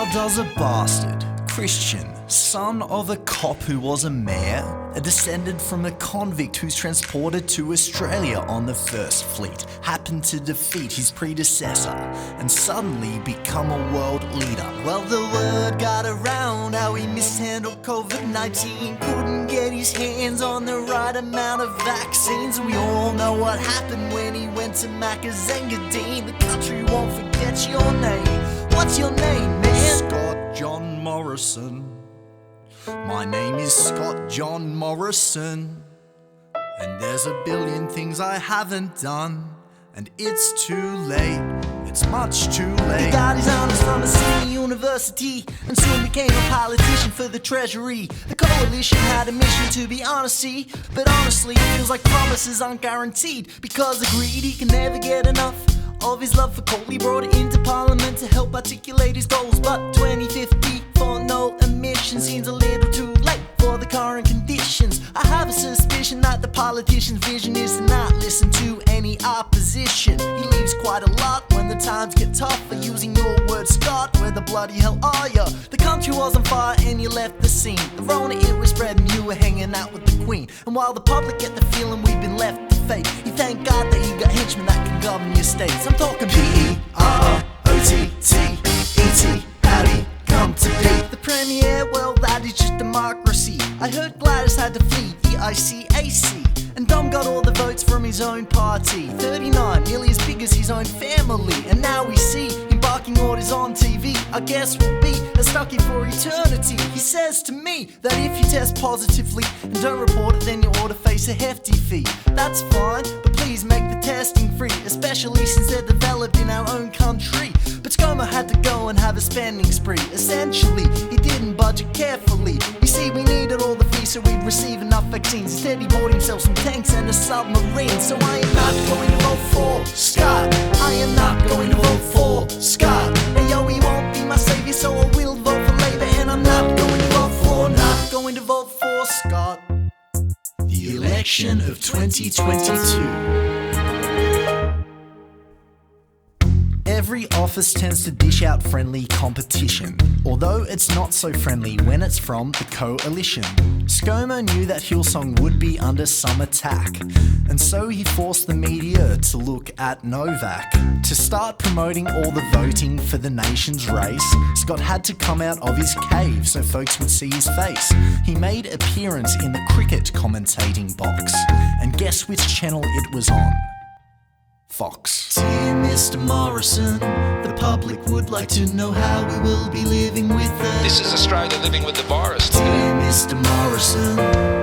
How does a bastard, Christian, son of a cop who was a mayor, a descendant from a convict who's transported to Australia on the First Fleet, happen to defeat his predecessor and suddenly become a world leader? Well, the word got around how he mishandled COVID-19, couldn't get his hands on the right amount of vaccines. We all know what happened when he went to Macazangadine. The country won't forget your name. What's your name, man? Scott John Morrison. My name is Scott John Morrison, and there's a billion things I haven't done, and it's too late, it's much too late. He got his honors from a city university and soon became a politician for the treasury. The coalition had a mission to be honesty, but honestly it feels like promises aren't guaranteed, because the greedy can never get enough of his love for coal. He brought it into parliament to help articulate his goals, but 2050 for no emission seems a little too late for the current conditions. I have a suspicion that the politician's vision is to not listen to any opposition. He leaves quite a lot when the times get tougher. Using your words, Scott, where the bloody hell are ya? The country was on fire and you left the scene. The Rona, it was spreading, you were hanging out with the Queen. And while the public get the feeling we've been left to fate, you thank God that you got henchmen that can govern your states. I'm talking P-E-R-O-T-T-E-T, howdy, come to be the premier. Well, that is just democracy. I heard Gladys had to flee the ICAC, and Dom got all the votes from his own party. 39, nearly as big as his own family. And now we see him barking orders on TV. I guess we'll be stuck here for eternity. He says to me that if you test positively and don't report it, then you ought to face a hefty fee. That's fine, but please make the testing free, especially since they're developed in our own country. But ScoMo had to go and have a spending spree. Essentially, he didn't budget carefully. You see, we needed all the fees so we'd receive enough vaccines. Instead, he bought himself some tanks and a submarine. So I am not going to vote for Scott. I am not going to vote for Scott. And yo, he won't be my savior, so I will vote for Labour. And I'm not going to vote for Scott. The election of 2022. Every office tends to dish out friendly competition, although it's not so friendly when it's from the coalition. ScoMo knew that Hillsong would be under some attack, and so he forced the media to look at Novak. To start promoting all the voting for the nation's race, Scott had to come out of his cave so folks would see his face. He made appearance in the cricket commentating box, and guess which channel it was on? Fox. Dear Mr. Morrison, the public would like to know how we will be living with it. This is Australia living with the virus. Dear Mr. Morrison,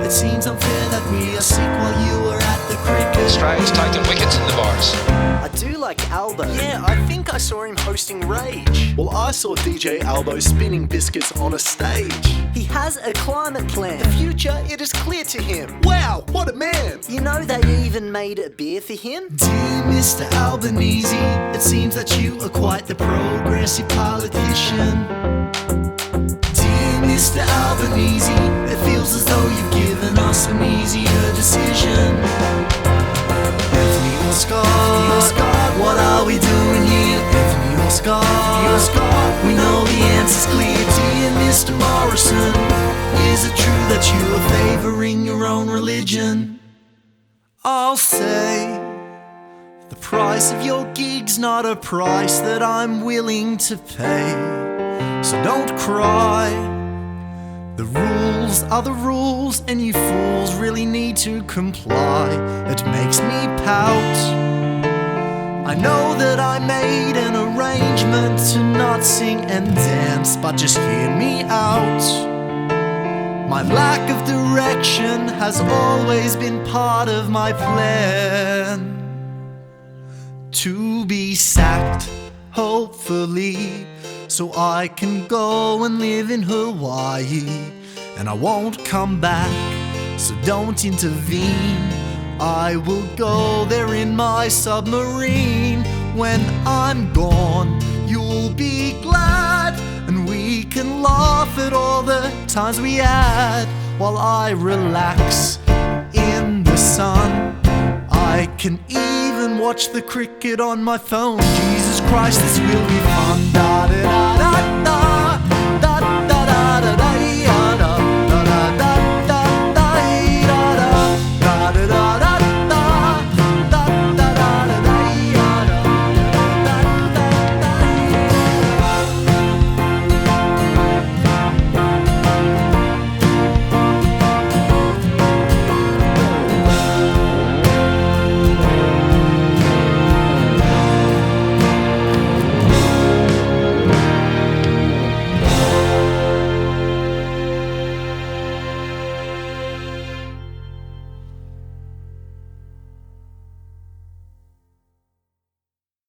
it seems unfair that we are sick while you are at the cricket. Australia's taken wickets in the virus. I do like Albo. Yeah, I think I saw him hosting Rage. Well, I saw DJ Albo spinning biscuits on a stage. He has a climate plan. The future, it is clear to him. Wow, what a man! You know they even made a beer for him? Dear Mr. Albanese, it seems that you are quite the progressive politician. Dear Mr. Albanese, it feels as though you've given us an easier decision. Anthony or Scott, what are we doing here? Anthony or Scott, we know the answer's clear. Dear Mr. Morrison, is it true that you are favouring your own religion? I'll say, the price of your gig's not a price that I'm willing to pay. So don't cry. The rules are the rules, and you fools really need to comply. It makes me pout. I know that I made an arrangement to not sing and dance, but just hear me out. My lack of direction has always been part of my plan. To be sacked, hopefully, so I can go and live in Hawaii. And I won't come back, so don't intervene. I will go there in my submarine. When I'm gone, you'll be glad, and we can laugh at all the times we had. While I relax in the sun, I can even watch the cricket on my phone. Jesus Christ, this will be fun.